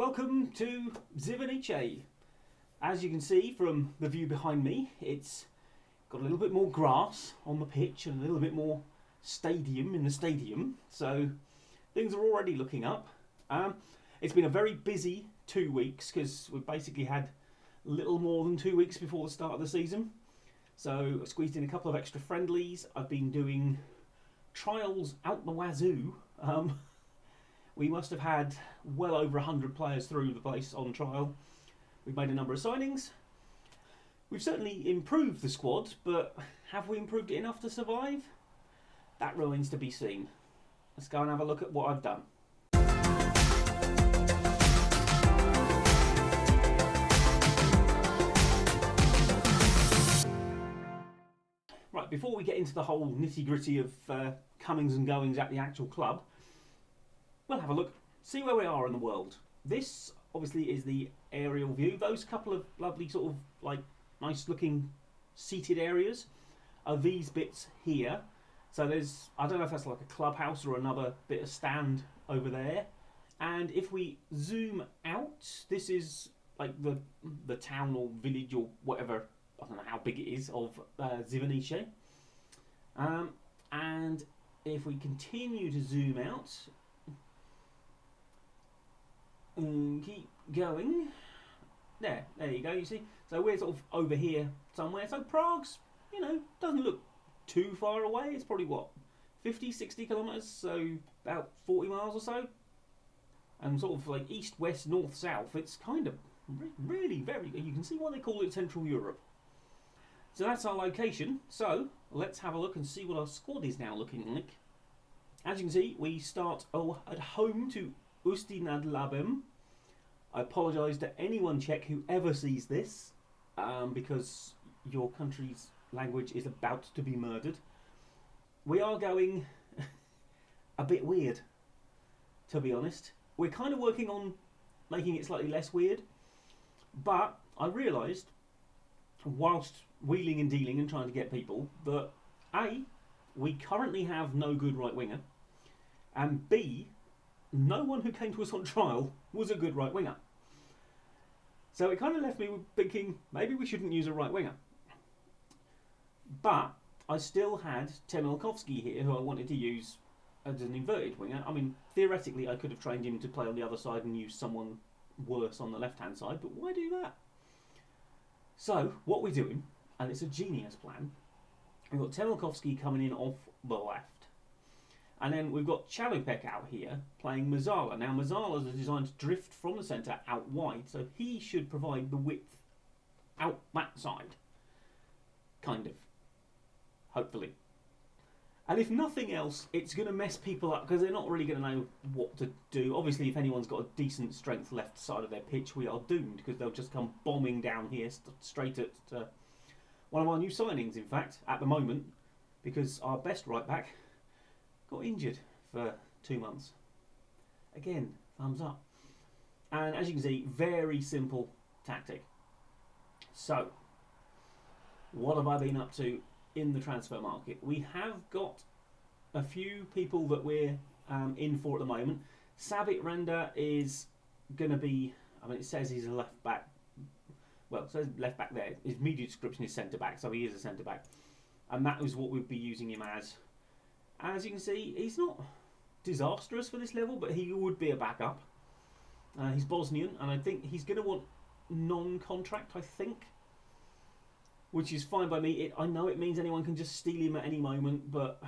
Welcome to Gloriei'S. As you can see from the view behind me, it's got a little bit more grass on the pitch and a little bit more stadium in the stadium, so things are already looking up. It's been a very busy 2 weeks because we've basically had little more than 2 weeks before the start of the season. So I squeezed in a couple of extra friendlies. I've been doing trials out the wazoo. We must have had well over 100 players through the place on trial. We've made a number of signings. We've certainly improved the squad, but have we improved it enough to survive? That remains to be seen. Let's go and have a look at what I've done. Right, before we get into the whole nitty-gritty of comings and goings at the actual club, we'll have a look, see where we are in the world. This obviously is the aerial view. Those couple of lovely sort of like nice looking seated areas are these bits here. So there's, I don't know if that's like a clubhouse or another bit of stand over there. And if we zoom out, this is like the town or village or whatever, I don't know how big it is, of Gloriei'S. And if we continue to zoom out, and keep going. There you go, you see. So we're sort of over here somewhere. So Prague's, doesn't look too far away. It's probably, 50, 60 kilometres, so about 40 miles or so. And sort of like east, west, north, south. It's kind of really very, you can see why they call it Central Europe. So that's our location. So let's have a look and see what our squad is now looking like. As you can see, we start at home to Odyssey nad Labem. I apologise to anyone Czech who ever sees this, because your country's language is about to be murdered. We are going a bit weird, to be honest. We're kind of working on making it slightly less weird, but I realised, whilst wheeling and dealing and trying to get people, that A, we currently have no good right winger, and B, no one who came to us on trial was a good right winger. So it kind of left me thinking maybe we shouldn't use a right winger. But I still had Temelkovsky here, who I wanted to use as an inverted winger. I mean, theoretically I could have trained him to play on the other side and use someone worse on the left-hand side, but why do that? So what we're doing, and it's a genius plan, we've got Temelkovsky coming in off the left. And then we've got Chalupek out here playing Mazzala. Now Mazzala is designed to drift from the centre out wide, so he should provide the width out that side. Kind of. Hopefully. And if nothing else, it's going to mess people up because they're not really going to know what to do. Obviously, if anyone's got a decent strength left side of their pitch, we are doomed because they'll just come bombing down here straight at one of our new signings, in fact, at the moment, because our best right back got injured for 2 months. Again, thumbs up. And as you can see, very simple tactic. So, what have I been up to in the transfer market? We have got a few people that we're in for at the moment. Savit Renda is going to be, it says he's a left back. Well, it says left back there. His media description is centre back, so he is a centre back. And that is what we'd be using him as. As you can see, he's not disastrous for this level, but he would be a backup. He's Bosnian, and I think he's going to want non-contract, I think. Which is fine by me. I know it means anyone can just steal him at any moment, but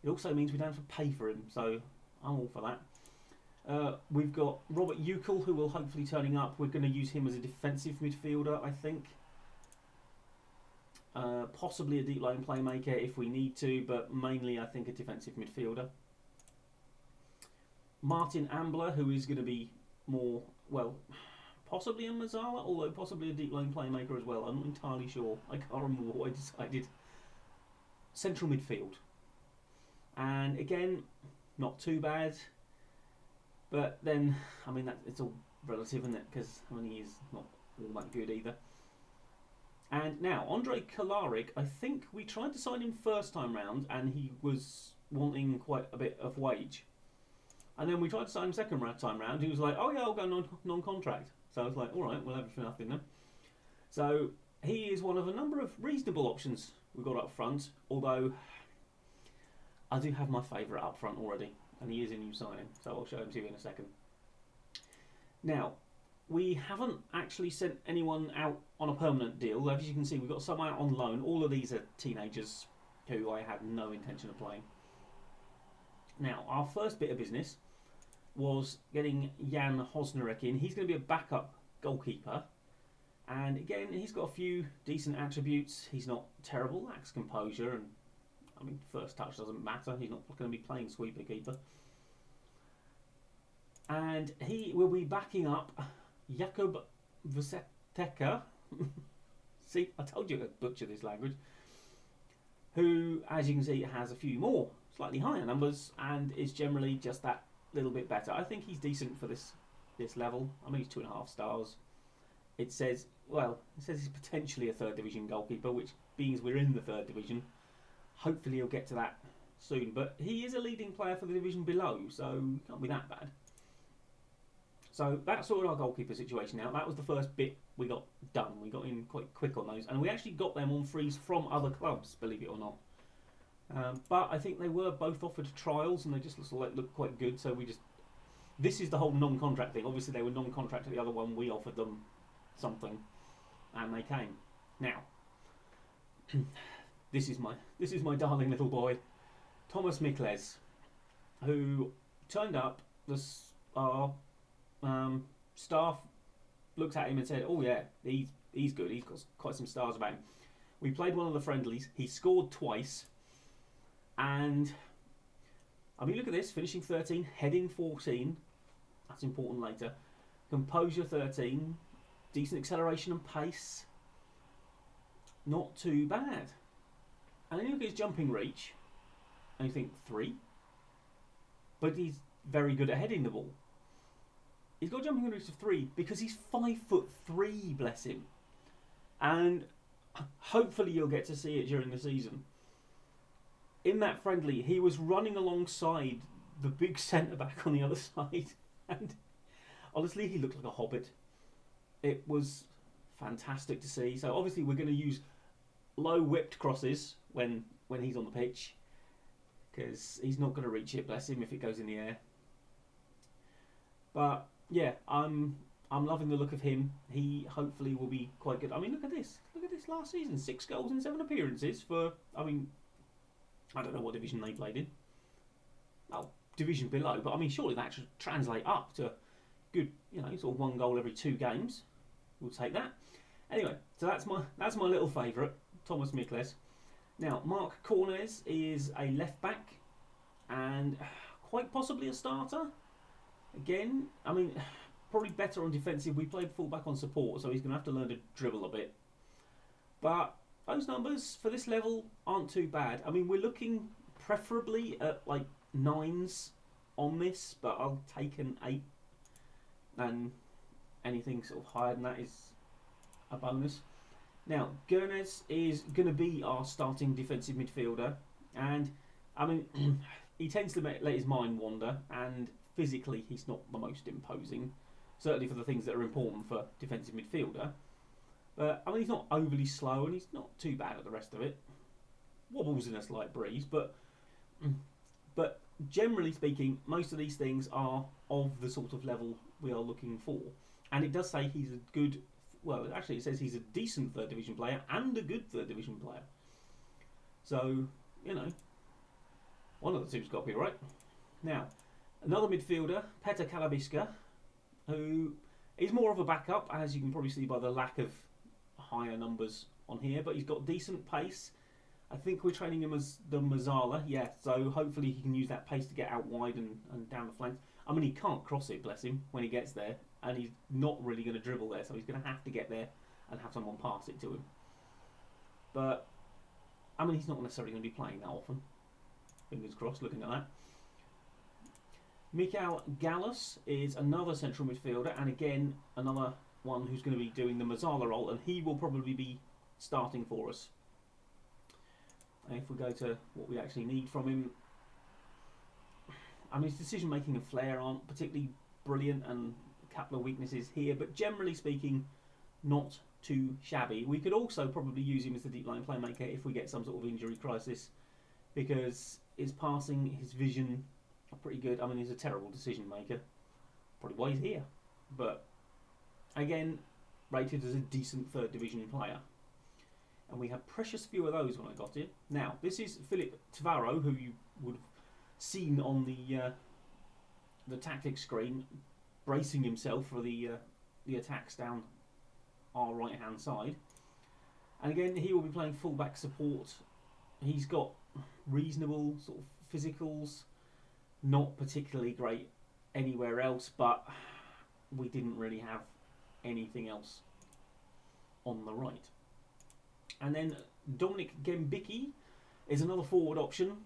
it also means we don't have to pay for him, so I'm all for that. We've got Robert Ukel, who will hopefully turning up. We're going to use him as a defensive midfielder, I think. Possibly a deep line playmaker if we need to, but mainly I think a defensive midfielder. Martin Ambler, who is going to be more, possibly a Mazzala, although possibly a deep line playmaker as well. I'm not entirely sure. I can't remember what I decided. Central midfield. And again, not too bad. But then, it's all relative, isn't it? Because, he's not all that good either. And now, Andrei Kolarik, I think we tried to sign him first time round and he was wanting quite a bit of wage. And then we tried to sign him second time round. He was like, oh yeah, I'll go non-contract. So I was like, all right, we'll have it for nothing then. So he is one of a number of reasonable options we've got up front, although I do have my favourite up front already, and he is a new signing, so I'll show him to you in a second. Now, we haven't actually sent anyone out on a permanent deal. As you can see, we've got some out on loan. All of these are teenagers who I had no intention of playing. Now, our first bit of business was getting Jan Hosnerek in. He's going to be a backup goalkeeper. And again, he's got a few decent attributes. He's not terrible, lacks composure, and I mean, first touch doesn't matter. He's not going to be playing sweeper keeper. And he will be backing up Jakub Vseteca. See, I told you I'd butcher this language. Who, as you can see, has a few more slightly higher numbers and is generally just that little bit better. I think he's decent for this level. I mean, he's 2.5 stars. It says he's potentially a third division goalkeeper, which means we're in the third division. Hopefully he'll get to that soon. But he is a leading player for the division below, so it can't be that bad. So that's sort of our goalkeeper situation now. That was the first bit we got done. We got in quite quick on those. And we actually got them on frees from other clubs, believe it or not. But I think they were both offered trials and they just looked quite good. So this is the whole non-contract thing. Obviously they were non-contract at the other one. We offered them something and they came. Now, this is my darling little boy, Thomas Mikles, who turned up. Our staff looked at him and said, oh yeah, he's good. He's got quite some stars about him. We played one of the friendlies. He scored twice. And, I mean, look at this. Finishing 13, heading 14. That's important later. Composure 13. Decent acceleration and pace. Not too bad. And then you look at his jumping reach. And you think, 3? But he's very good at heading the ball. He's got a jumping reach of 3 because he's 5'3", bless him. And hopefully you'll get to see it during the season. In that friendly, he was running alongside the big centre-back on the other side. And honestly, he looked like a hobbit. It was fantastic to see. So obviously we're going to use low whipped crosses when he's on the pitch. Because he's not going to reach it, bless him, if it goes in the air. But yeah, I'm loving the look of him. He hopefully will be quite good. I mean, look at this. Look at this last season. 6 goals in 7 appearances for, I mean, I don't know what division they played in. Well, division below, but I mean, surely that should translate up to good, sort of 1 goal every 2 games. We'll take that. Anyway, so that's my little favourite, Thomas Mikles. Now, Mark Cornes is a left back and quite possibly a starter. Again, I mean, probably better on defensive. We played fullback on support, so he's going to have to learn to dribble a bit. But those numbers for this level aren't too bad. I mean, we're looking preferably at like 9s on this, but I'll take an 8. And anything sort of higher than that is a bonus. Now, Gloriei'S is going to be our starting defensive midfielder. And, I mean, he tends to let his mind wander. And physically, he's not the most imposing. Certainly for the things that are important for defensive midfielder. But, I mean, he's not overly slow and he's not too bad at the rest of it. Wobbles in a slight breeze, but generally speaking, most of these things are of the sort of level we are looking for. And it does say he's a good, well, actually it says he's a decent third division player and a good third division player. So, one of the two's got to be right. Now, another midfielder, Petr Kalabiska, who is more of a backup, as you can probably see by the lack of higher numbers on here, but he's got decent pace. I think we're training him as the Mazzala, yeah, so hopefully he can use that pace to get out wide and down the flanks. I mean, he can't cross it, bless him, when he gets there, and he's not really going to dribble there, so he's going to have to get there and have someone pass it to him. But, I mean, he's not necessarily going to be playing that often. Fingers crossed, looking at that. Mikael Gallus is another central midfielder, and again, another one who's going to be doing the Mazzala role, and he will probably be starting for us. And if we go to what we actually need from him, I mean, his decision making and flair aren't particularly brilliant, and a couple of weaknesses here, but generally speaking, not too shabby. We could also probably use him as the deep line playmaker if we get some sort of injury crisis, because his passing, his vision are pretty good. I mean, he's a terrible decision maker. Probably why he's here. But again, rated as a decent third division player. And we have precious few of those when I got here. Now, this is Philip Tavaro, who you would have seen on the tactics screen, bracing himself for the attacks down our right hand side. And again, he will be playing fullback support. He's got reasonable sort of physicals, not particularly great anywhere else, but we didn't really have anything else on the right. And then Dominic Gembicki is another forward option,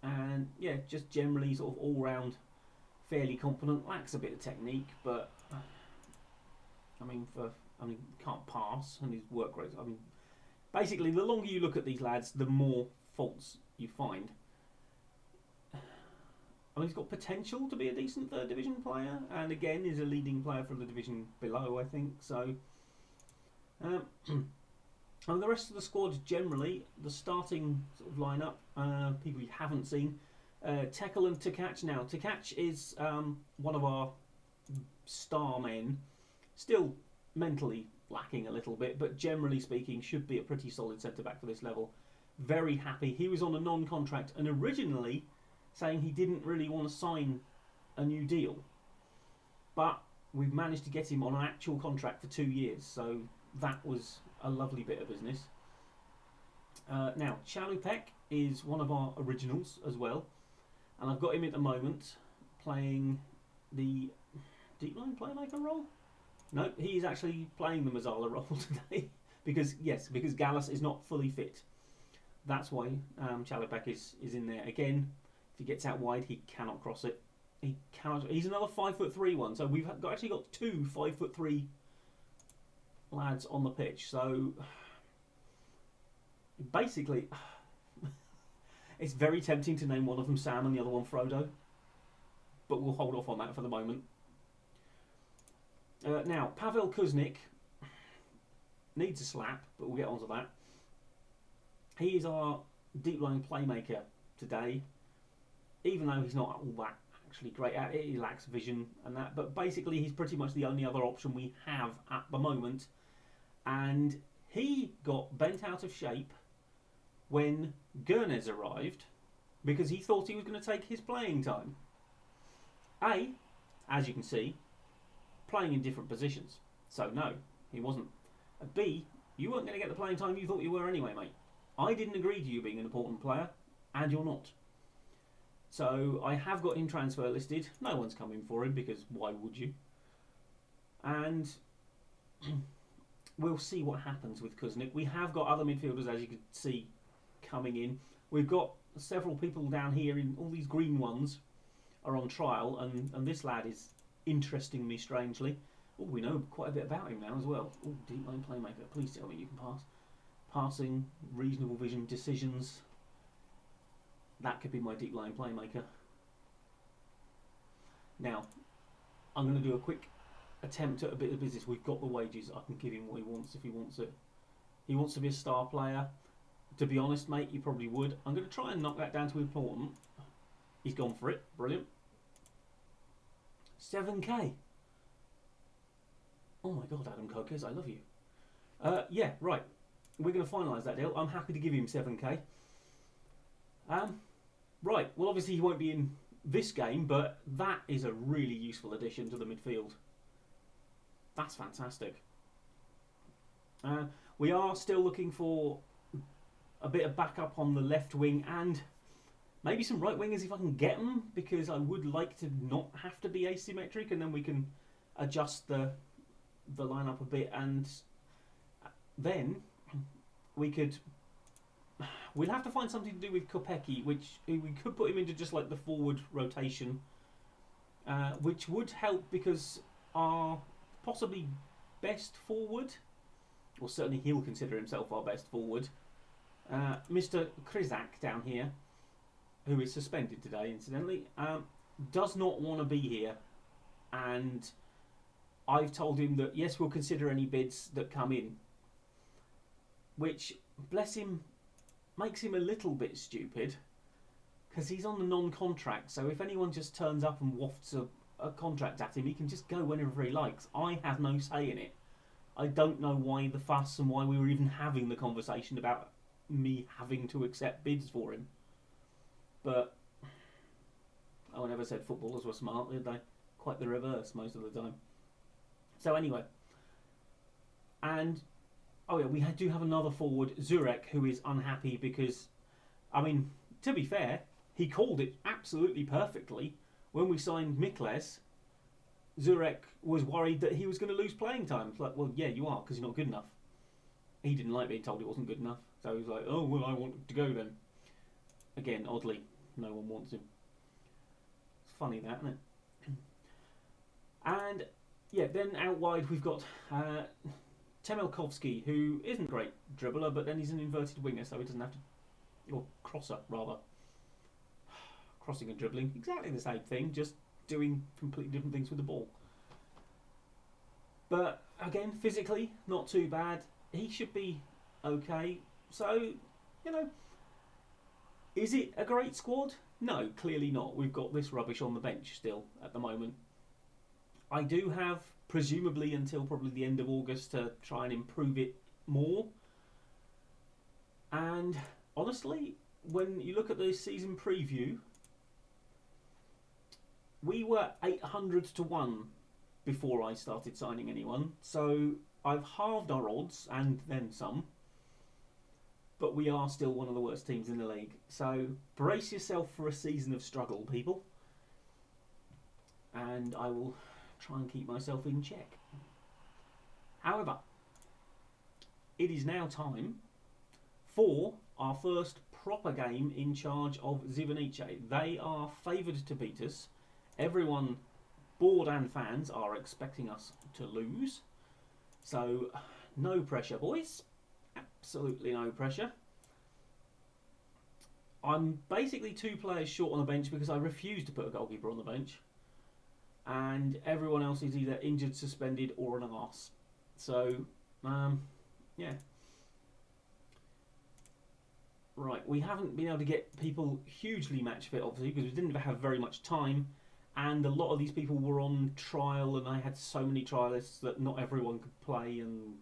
and yeah, just generally sort of all round fairly competent. Lacks a bit of technique, but I mean can't pass, and his work rate. I mean, basically, the longer you look at these lads, the more faults you find. I mean, he's got potential to be a decent third division player, and again, is a leading player from the division below, I think. So, and the rest of the squad generally, the starting sort of lineup, people you haven't seen, Tekel and Tkach. Now, Tkach is one of our star men, still mentally lacking a little bit, but generally speaking, should be a pretty solid centre back for this level. Very happy. He was on a non-contract, and originally saying he didn't really want to sign a new deal, but we've managed to get him on an actual contract for 2 years, so that was a lovely bit of business. Now, Chalupek is one of our originals as well, and I've got him at the moment playing the deep line playmaker role. No, he's actually playing the Mazzala role today because Gallus is not fully fit. That's why Chalupek is in there again. If he gets out wide, he cannot cross it. He cannot. He's another 5'3" one. So we've actually got 2 5'3" lads on the pitch. So basically, it's very tempting to name one of them Sam and the other one Frodo, but we'll hold off on that for the moment. Now, Pavel Kuznik needs a slap, but we'll get onto that. He is our deep line playmaker today, even though he's not all that actually great at it. He lacks vision and that, but basically he's pretty much the only other option we have at the moment. And he got bent out of shape when Gloriei'S arrived because he thought he was going to take his playing time. As you can see, playing in different positions. So no, he wasn't. B, you weren't going to get the playing time you thought you were anyway, mate. I didn't agree to you being an important player, and you're not. So I have got him transfer listed. No one's coming for him because why would you? And we'll see what happens with Kuznik. We have got other midfielders, as you can see, coming in. We've got several people down here in all these green ones are on trial, and this lad is interesting me strangely. Oh, we know quite a bit about him now as well. Oh, deep line playmaker. Please tell me you can pass. Passing, reasonable vision, decisions. That could be my deep line playmaker. Now, I'm going to do a quick attempt at a bit of business. We've got the wages. I can give him what he wants if he wants it. He wants to be a star player. To be honest, mate, you probably would. I'm going to try and knock that down to important. He's gone for it. Brilliant. 7k. Oh my God, Adam Kokes, I love you. Yeah, right. We're going to finalise that deal. I'm happy to give him 7k. Right, well obviously he won't be in this game, but that is a really useful addition to the midfield. That's fantastic. We are still looking for a bit of backup on the left wing and maybe some right wingers if I can get them, because I would like to not have to be asymmetric, and then we can adjust the lineup a bit, and then we'll have to find something to do with Kopecky, which we could put him into just like the forward rotation, which would help because our possibly best forward, or certainly he'll consider himself our best forward, Mr. Krizak down here, who is suspended today, incidentally, does not want to be here. And I've told him that, yes, we'll consider any bids that come in. Which, bless him, makes him a little bit stupid. Because he's on the non-contract, so if anyone just turns up and wafts a contract at him, he can just go whenever he likes. I have no say in it. I don't know why the fuss and why we were even having the conversation about me having to accept bids for him. But I never said footballers were smart, did they? Quite the reverse most of the time. So anyway, and oh yeah, we do have another forward, Zurek, who is unhappy because, I mean, to be fair, he called it absolutely perfectly when we signed Mikles. Zurek was worried that he was going to lose playing time. It's like, well, yeah, you are, because you're not good enough. He didn't like being told he wasn't good enough, so he was like, oh, well, I want to go then. Again, oddly, no one wants him. It's funny that, isn't it? And, yeah, then out wide we've got Temelkovski, who isn't a great dribbler, but then he's an inverted winger, so he doesn't have to... Or crosser, rather. Crossing and dribbling, exactly the same thing, just doing completely different things with the ball. But again, physically, not too bad. He should be okay. So, you know, is it a great squad? No, clearly not. We've got this rubbish on the bench still at the moment. I do have, presumably until probably the end of August, to try and improve it more. And honestly, when you look at the season preview, we were 800 to 1 before I started signing anyone, so I've halved our odds and then some, but we are still one of the worst teams in the league. So brace yourself for a season of struggle, people, and I will try and keep myself in check. However, it is now time for our first proper game in charge of Zivanice. They are favoured to beat us. Everyone, board and fans, are expecting us to lose. So, no pressure, boys. Absolutely no pressure. I'm basically 2 players short on the bench because I refuse to put a goalkeeper on the bench. And everyone else is either injured, suspended, or an arse. So, yeah. Right, we haven't been able to get people hugely match fit, obviously, because we didn't have very much time. And a lot of these people were on trial, and I had so many trialists that not everyone could play, and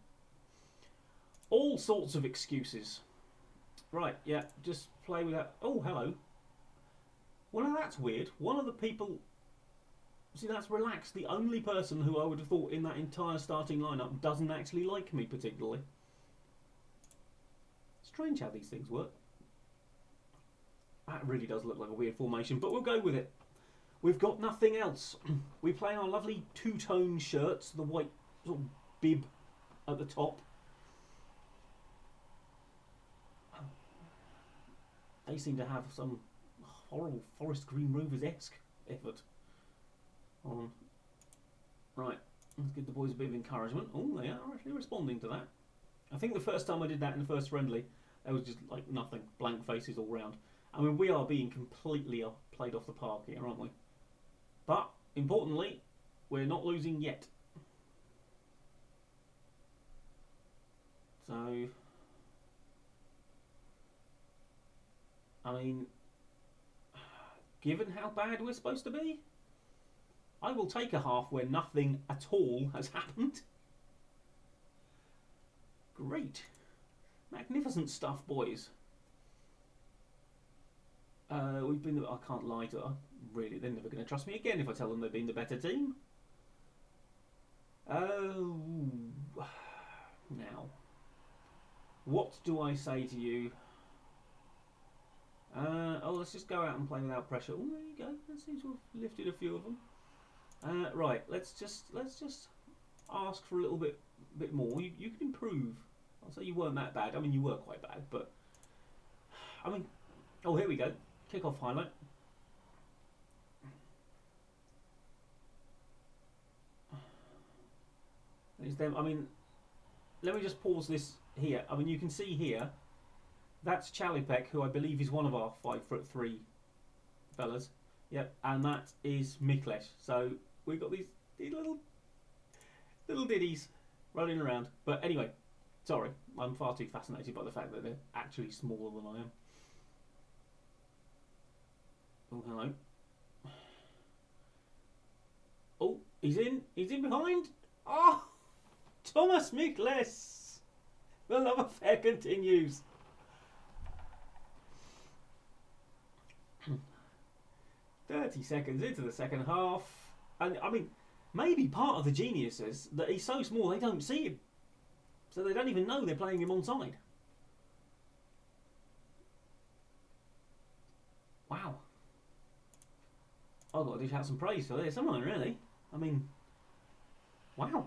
all sorts of excuses. Right, yeah, just play with that. Oh, hello. Well, now that's weird. One of the people... See, that's relaxed. The only person who I would have thought in that entire starting lineup doesn't actually like me particularly. Strange how these things work. That really does look like a weird formation, but we'll go with it. We've got nothing else. We play our lovely two-tone shirts, the white sort of bib at the top. They seem to have some horrible Forest Green Rovers-esque effort on. Right, let's give the boys a bit of encouragement. Oh, they are actually responding to that. I think the first time I did that in the first friendly, there was just like nothing, blank faces all round. I mean, we are being completely played off the park here, aren't we? But, importantly, we're not losing yet. So, I mean, given how bad we're supposed to be, I will take a half where nothing at all has happened. Great. Magnificent stuff, boys. We've been... I can't lie to her. Really, they're never going to trust me again if I tell them they've been the better team. Oh... Now. What do I say to you? Let's just go out and play without pressure. Oh, there you go. That seems to have lifted a few of them. Right, let's just ask for a little bit more. You can improve. I'll say you weren't that bad. I mean, you were quite bad, but I mean, oh, here we go. Kick-off highlight. There's them. I mean, let me just pause this here. I mean, you can see here. That's Chalipek, who I believe is one of our 5'3" fellas. Yep, and that is Miklesh. So we've got these little ditties running around. But anyway, sorry, I'm far too fascinated by the fact that they're actually smaller than I am. Oh, hello. Oh, he's in behind. Oh, Thomas Miklesh. The love affair continues. "30 seconds into the second half, and I mean, maybe part of the genius is that he's so small they don't see him, so they don't even know they're playing him onside." Wow. I've got to dish out some praise for this, haven't I, really? I mean, wow.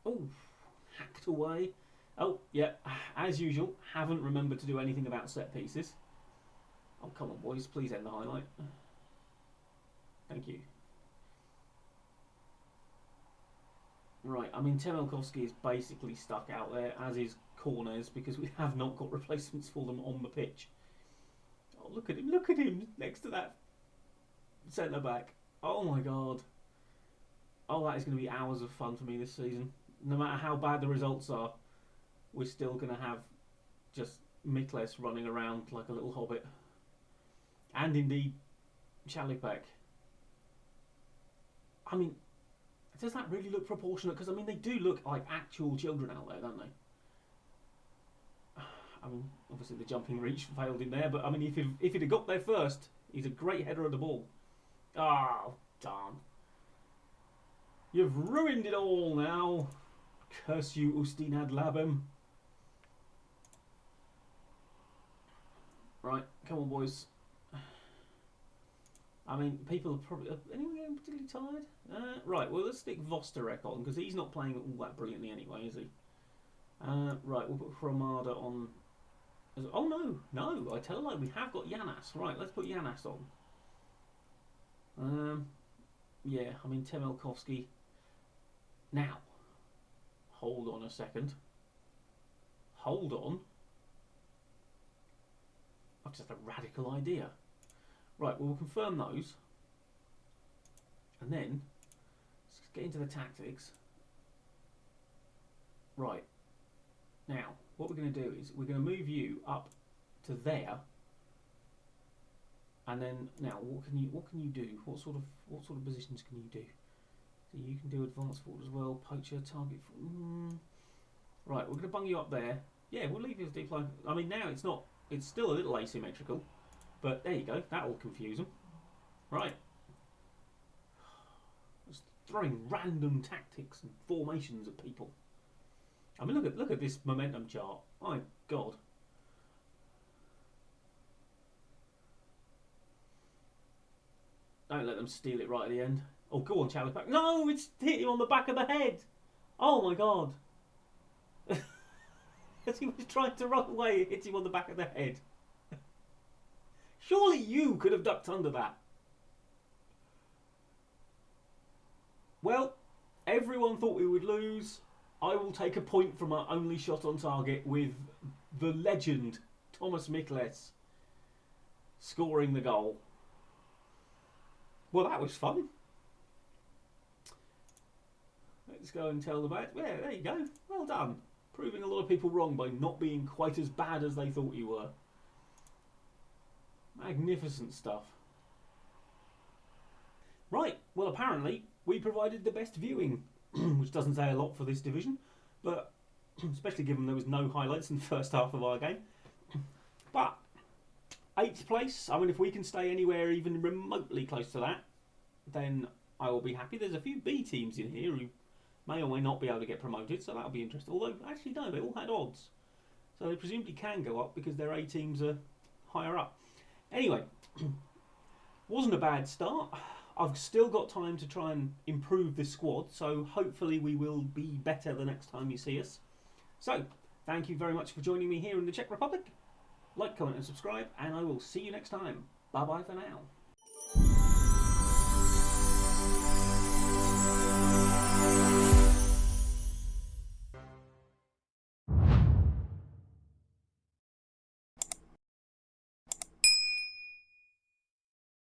Oh, hacked away. Oh, yeah, as usual, haven't remembered to do anything about set pieces. Oh, come on, boys, please end the highlight. Thank you. Right, I mean, Temelkovsky is basically stuck out there, as is Corners, because we have not got replacements for them on the pitch. Oh, look at him next to that centre-back. Oh, my God. Oh, that is going to be hours of fun for me this season. No matter how bad the results are, we're still going to have just Miklesh running around like a little hobbit. And indeed, Chalipek. I mean, does that really look proportionate? Because, I mean, they do look like actual children out there, don't they? I mean, obviously the jumping reach failed in there, but, I mean, if he'd have got there first, he's a great header of the ball. Oh, darn. You've ruined it all now. Curse you, Ustinad Labem. Right, come on, boys. I mean, people are probably... anyone getting particularly tired? Right, well, let's stick Vosterek on, because he's not playing all that brilliantly anyway, is he? Right, we'll put Hromada on... oh, no, I tell a lie, we have got Yanas. Right, let's put Yanas on. Yeah, I mean, Temelkovsky... Now, hold on a second. Hold on. I've just a radical idea. Right, well, we'll confirm those. And then, let's get into the tactics. Right. Now, what we're going to do is, we're going to move you up to there. And then, now, what can you do? What sort of positions can you do? So you can do advanced forward as well, poacher, target. Right, we're going to bung you up there. Yeah, we'll leave you as deep line. I mean, now it's still a little asymmetrical, but there you go. That'll confuse them. Right. Just throwing random tactics and formations at people. I mean, look at this momentum chart. My God. Don't let them steal it right at the end. Oh, go on, Chalipek. No, it's hit him on the back of the head. Oh, my God. As he was trying to run away, it hit him on the back of the head. Surely you could have ducked under that. Well, everyone thought we would lose. I will take a point from our only shot on target with the legend, Thomas Miklesh, scoring the goal. Well, that was fun. Let's go and tell the bad. Yeah, there you go. Well done. Proving a lot of people wrong by not being quite as bad as they thought you were. Magnificent stuff. Right, well, apparently we provided the best viewing, which doesn't say a lot for this division, but especially given there was no highlights in the first half of our game. But 8th place, I mean, if we can stay anywhere even remotely close to that, then I will be happy. There's a few B teams in here who may or may not be able to get promoted, so that'll be interesting. Although, actually, no, they all had odds. So they presumably can go up because their A teams are higher up. Anyway, wasn't a bad start. I've still got time to try and improve this squad, so hopefully we will be better the next time you see us. So, thank you very much for joining me here in the Czech Republic. Like, comment and subscribe, and I will see you next time. Bye-bye for now.